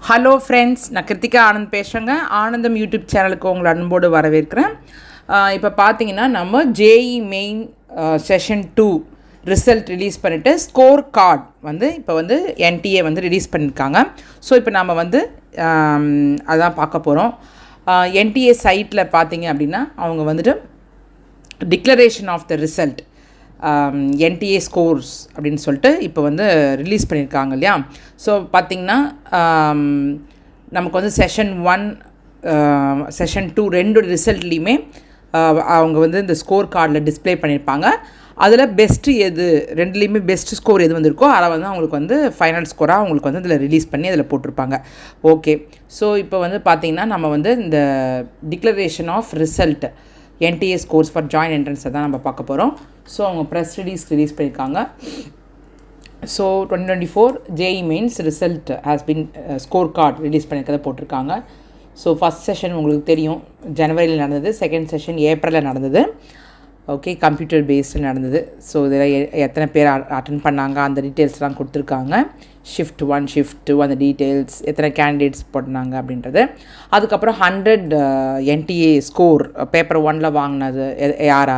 Hello friends, நான் கிருத்திகா ஆனந்த் பேசுகிறேங்க. ஆனந்தம் யூடியூப் சேனலுக்கு உங்களை அன்போடு வரவேற்கிறேன். இப்போ பார்த்தீங்கன்னா நம்ம JEE main session 2 result release பண்ணிவிட்டு ஸ்கோர் கார்டு வந்து இப்போ வந்து என்டிஏ வந்து ரிலீஸ் பண்ணியிருக்காங்க. ஸோ இப்போ நம்ம வந்து அதான் பார்க்க போகிறோம். என்டிஏ சைட்டில் பார்த்தீங்க அப்படின்னா அவங்க வந்துட்டு declaration of the result NTA scores அப்படின்னு சொல்லிட்டு இப்போ வந்து ரிலீஸ் பண்ணியிருக்காங்க இல்லையா. ஸோ பார்த்திங்கன்னா நமக்கு வந்து செஷன் 1 செஷன் 2 ரெண்டு ரிசல்ட்லேயுமே அவங்க வந்து இந்த ஸ்கோர் கார்டில் டிஸ்பிளே பண்ணியிருப்பாங்க. அதில் பெஸ்ட்டு எது ரெண்டுலேயுமே பெஸ்ட்டு ஸ்கோர் எது வந்திருக்கோ அதை வந்து அவங்களுக்கு வந்து ஃபைனல் ஸ்கோராக அவங்களுக்கு வந்து இதில் ரிலீஸ் பண்ணி அதில் போட்டிருப்பாங்க. ஓகே, ஸோ இப்போ வந்து பார்த்திங்கன்னா நம்ம வந்து இந்த declaration of result NTA scores for joint என்ட்ரன்ஸை தான் நம்ம பார்க்க போகிறோம். ஸோ அவங்க ப்ரெஸ் ரிலீஸ் பண்ணியிருக்காங்க. So 2024 JEE mains result has been score card release பண்ணியிருக்கிறத போட்டிருக்காங்க. ஸோ ஃபஸ்ட் செஷன் உங்களுக்கு தெரியும் ஜனவரியில் நடந்தது, செகண்ட் செஷன் ஏப்ரலில் நடந்தது. ஓகே, கம்ப்யூட்டர் பேஸ்டு நடந்தது. ஸோ இதில் எத்தனை பேர் அட்டன் பண்ணாங்க அந்த டீட்டெயில்ஸ்லாம் கொடுத்துருக்காங்க. ஷிஃப்ட் 1 ஷிஃப்ட் 2 அந்த டீட்டெயில்ஸ், எத்தனை கேண்டிடேட்ஸ் போட்டிருந்தாங்க அப்படின்றது. அதுக்கப்புறம் 100 என்டிஏ ஸ்கோர் பேப்பர் 1ல் வாங்கினது யார்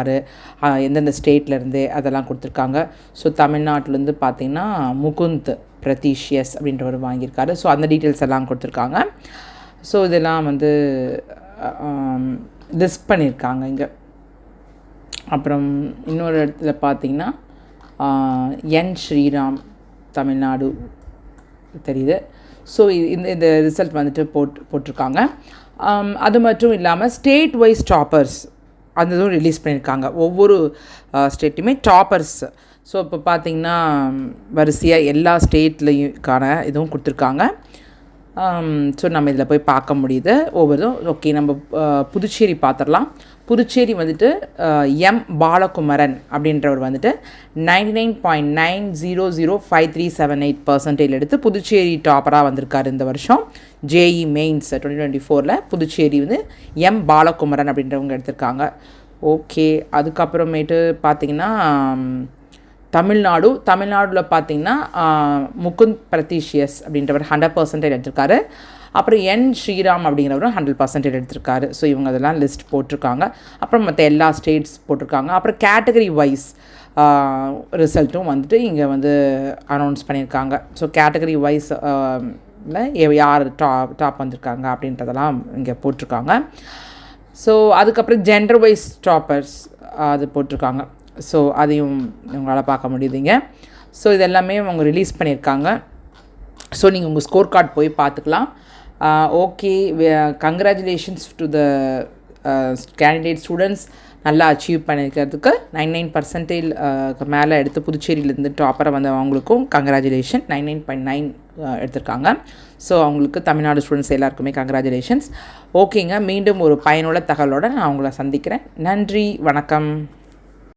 எந்தெந்த ஸ்டேட்லேருந்து அதெல்லாம் கொடுத்துருக்காங்க. ஸோ தமிழ்நாட்டிலேருந்து பார்த்திங்கன்னா முகுந்த் பிரதீஷியஸ் அப்படின்றவர் வாங்கியிருக்காரு. ஸோ அந்த டீட்டெயில்ஸ் எல்லாம் கொடுத்துருக்காங்க. ஸோ இதெல்லாம் வந்து லிஸ்ட் பண்ணியிருக்காங்க இங்கே. அப்புறம் இன்னொரு இடத்துல பார்த்திங்கன்னா என் ஸ்ரீராம் தமிழ்நாடு தெரியுது. ஸோ இந்த ரிசல்ட் வந்துட்டு போட்டிருக்காங்க. அது மட்டும் இல்லாமல் ஸ்டேட் வைஸ் டாப்பர்ஸ் அந்த இதுவும் ரிலீஸ் பண்ணியிருக்காங்க. ஒவ்வொரு ஸ்டேட்லையுமே டாப்பர்ஸ். ஸோ இப்போ பார்த்திங்கன்னா வரிசையாக எல்லா ஸ்டேட்லேயும்கான இதுவும் கொடுத்துருக்காங்க. ஸோ நம்ம இதில் போய் பார்க்க முடியுது ஒவ்வொருதும். ஓகே, நம்ம புதுச்சேரி பார்த்துடலாம். புதுச்சேரி வந்துட்டு எம் பாலகுமரன் அப்படின்றவர் வந்துட்டு 99.9005378% எடுத்து புதுச்சேரி டாப்பராக வந்திருக்காரு இந்த வருஷம். ஜேஇ மெயின்ஸ் 2024 புதுச்சேரி வந்து எம் பாலகுமரன் அப்படின்றவங்க எடுத்திருக்காங்க. ஓகே, அதுக்கப்புறமேட்டு பார்த்திங்கன்னா தமிழ்நாடில் பார்த்திங்கன்னா முகுந்த் பிரதீஷியஸ் அப்படின்றவர் 100% எடுத்திருக்காரு. அப்புறம் என் ஸ்ரீராம் அப்படிங்கிறவரும் 100% எடுத்திருக்காரு. ஸோ இவங்க அதெல்லாம் லிஸ்ட் போட்டிருக்காங்க. அப்புறம் மற்ற எல்லா ஸ்டேட்ஸ் போட்டிருக்காங்க. அப்புறம் கேட்டகரி வைஸ் ரிசல்ட்டும் வந்துட்டு இங்கே வந்து அனௌன்ஸ் பண்ணியிருக்காங்க. ஸோ கேட்டகரி வைஸ் யார் டாப் வந்திருக்காங்க அப்படின்றதெல்லாம் இங்கே போட்டிருக்காங்க. ஸோ அதுக்கப்புறம் ஜெண்டர் வைஸ் டாப்பர்ஸ் அது போட்டிருக்காங்க. ஸோ அதையும் உங்களால் பார்க்க முடியுதுங்க. ஸோ இதெல்லாமே அவங்க ரிலீஸ் பண்ணியிருக்காங்க. ஸோ நீங்கள் உங்கள் ஸ்கோர் கார்டு போய் பார்த்துக்கலாம். Okay, congratulations to the candidate students. நல்லா அச்சீவ் பண்ணியிருக்கிறதுக்கு 99% மேலே எடுத்து புதுச்சேரியிலேருந்து டாப்பராக வந்த அவங்களுக்கும் கங்க்ராச்சுலேஷன். 99.9 எடுத்திருக்காங்க. ஸோ அவங்களுக்கு தமிழ்நாடு ஸ்டூடெண்ட்ஸ் எல்லாருக்குமே கங்க்ராச்சுலேஷன்ஸ். ஓகேங்க, மீண்டும் ஒரு பயனுள்ள தகவலோடு நான் அவங்கள சந்திக்கிறேன். நன்றி, வணக்கம்.